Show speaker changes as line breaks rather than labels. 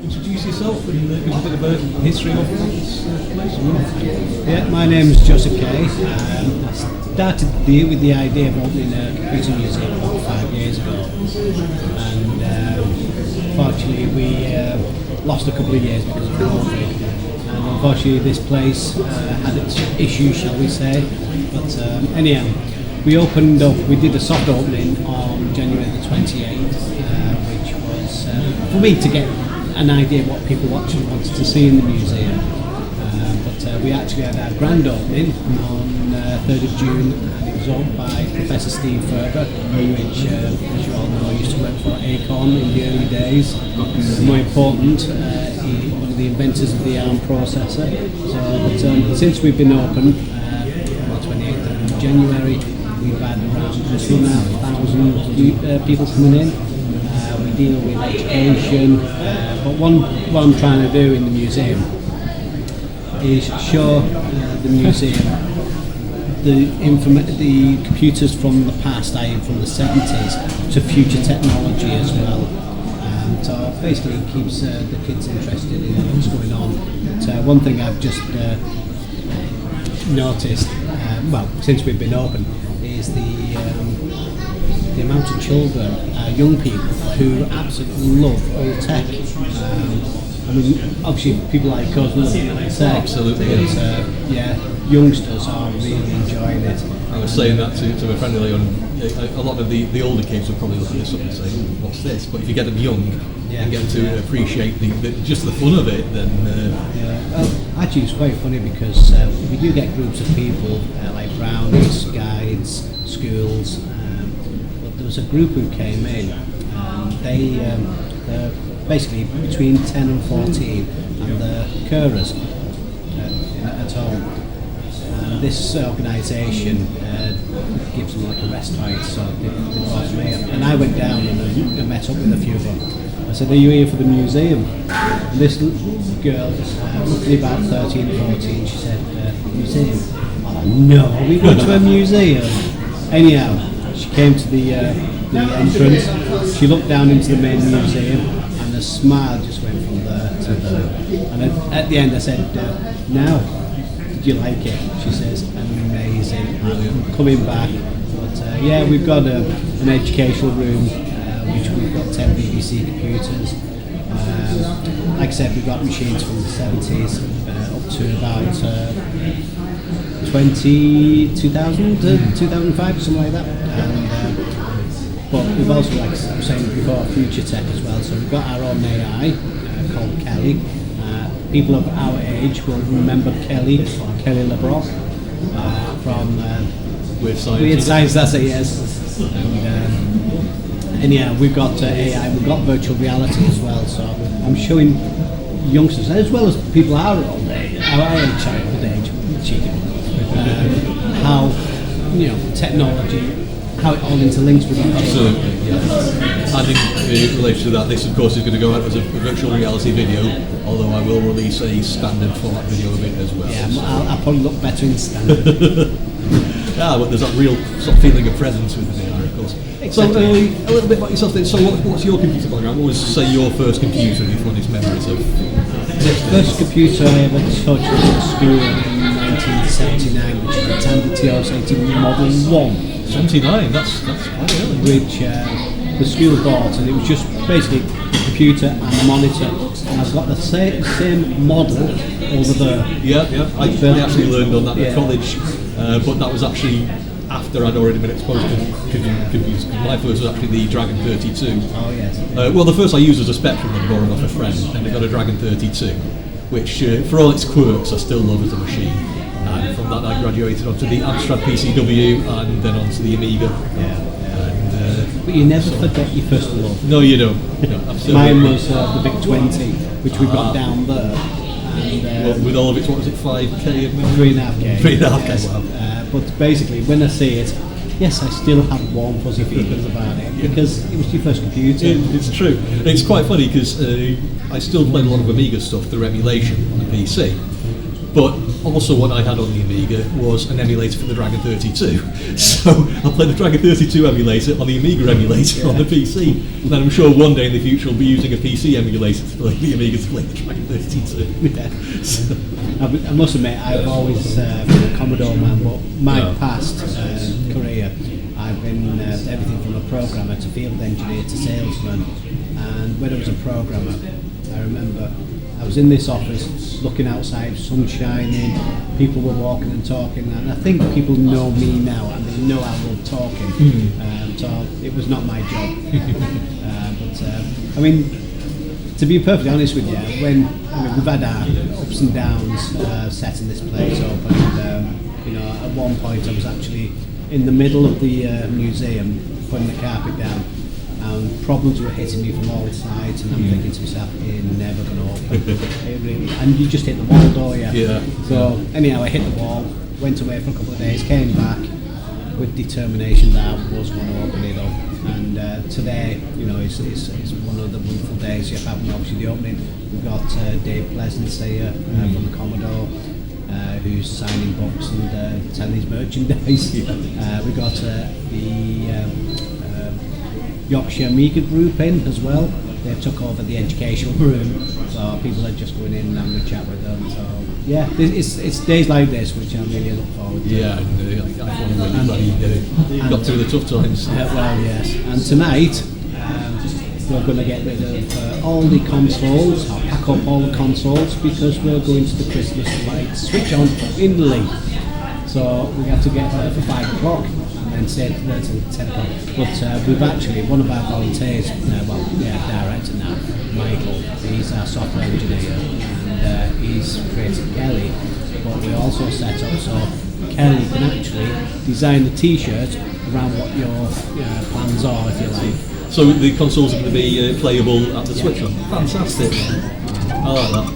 introduce yourself and give us a bit of a history of this place?
Yeah, my name is Joseph Kay. I started with the idea of opening a computer museum about 5 years ago, and fortunately we lost a couple of years because of COVID. And unfortunately this place had its issues, shall we say. But anyhow, we did a soft opening on January the 28th, which was for me to get an idea of what people actually wanted to see in the museum. But we actually had our grand opening on 3rd of June, and it was owned by Professor Steve Ferber, which, as you all know, used to work for Acorn in the early days. More important, one of the inventors of the ARM processor. But since we've been open, on the 28th of January, we've had around 2,500 people coming in. We deal with education, but what I'm trying to do in the museum is show the museum the computers from the past, i.e. from the 70s, to future technology as well. So basically it keeps the kids interested in what's going on. But one thing I've just noticed, since we've been open, is the amount of children, young people, who absolutely love old tech. I mean, obviously people like us love tech.
Absolutely.
But, youngsters are really enjoying it.
I was saying that to a friend earlier on. A lot of the older kids will probably look at this and say, "What's this?" But if you get them young and get them to appreciate just the fun of it, then
actually, it's quite funny because we do get groups of people like brownies, guides, schools. But there was a group who came in. They're basically between 10 and 14, and they're carers at home. And this organisation gives them like a respite, so they brought me up. And I went down and I met up with a few of them. I said, "Are you here for the museum?" And this girl, roughly about 13 or 14, she said, "Museum?" Oh, no, we go to a museum. Anyhow, she came to the entrance, she looked down into the main museum, and a smile just went from there to there. And at the end I said, "Now, did you like it?" She says, "Amazing, I'm coming back." But we've got an educational room, which we've got 10 BBC computers. Like I said, we've got machines from the 70s up to about 2000 to 2005, something like that. But we've also, like I was saying before, future tech as well. So we've got our own AI called Kelly. People of our age will remember Kelly LeBrock from Weird Science. That's it, yes. And we've got AI, we've got virtual reality as well. So I'm showing youngsters, as well as people our old age, how technology, how it all interlinks with each other.
Absolutely, yeah. And in relation to that, this of course is going to go out as a virtual reality video, although I will release a standard format video of it as well.
Yeah, I'll probably look better in standard.
But there's that real sort of feeling of presence with the VR, of course.
Exactly.
So a little bit about yourself then. So what's your computer background? What was, say, your first computer, if one is memories of?
The first computer I ever touched was at school in 1979, which is the Tandy TR-80 Model 1.
79, that's quite early.
Which the school bought, and it was just basically a computer and a monitor. And I've got the same model over there.
Yeah. I actually learned on that at college, but that was actually after I'd already been exposed to computers. My first was actually the Dragon 32.
Oh yes.
Well, the first I used was a Spectrum that I borrowed off a friend, and I got a Dragon 32, which, for all its quirks, I still love as a machine. And from that I graduated onto the Amstrad PCW and then onto the Amiga.
But you never forget your first love.
No, you don't. No, absolutely.
Mine was the Vic 20, which we've got down there. And,
with all of its, what was it, 5K of memory?
3.5K.
3.5K,
yes.
wow.
But basically, when I see it, yes, I still have warm fuzzy feelings about it, because it was your first computer.
It's true. It's quite funny because I still played a lot of Amiga stuff through emulation on the PC. But also what I had on the Amiga was an emulator for the Dragon 32. So I played the Dragon 32 emulator on the Amiga emulator on the PC. And then I'm sure one day in the future I'll be using a PC emulator to play the Amiga to play the Dragon 32.
Yeah. So, I must admit, I've always been a Commodore man, but my past career, I've been everything from a programmer to field engineer to salesman. And when I was a programmer, I remember I was in this office looking outside, sun shining, people were walking and talking, and I think people know me now and they know I love talking. So it was not my job. I mean, to be perfectly honest with you, we've had our ups and downs setting this place up, and at one point I was actually in the middle of the museum putting the carpet down, and problems were hitting me from all sides, and I'm thinking to myself, it's never going to open. And you just hit the wall, don't you?
Yeah.
So anyhow, I hit the wall, went away for a couple of days, came back with determination that I was going to open it up. And today, is one of the wonderful days. You're having obviously the opening. We've got Dave Pleasance here from Commodore, who's signing books and selling his merchandise. We've got the Yorkshire Amiga group in as well. They took over the educational room, so people are just going in and having a chat with them. So yeah, it's days like this which I really look forward to.
Yeah, I thought really glad you did it. Got through the tough times.
Well, yes. And tonight we're going to get rid of all the consoles. I'll pack up all the consoles because we're going to the Christmas lights switch on in Leigh. So we have to get there for 5 o'clock and then stay there till 10 o'clock. But we've actually, one of our volunteers, director now, Michael, he's our software engineer, and he's created Kelly. But we also set up so Kelly can actually design the t-shirt around what your plans are, if you like.
So the consoles are going to be playable at the Switch on. Fantastic. I like that.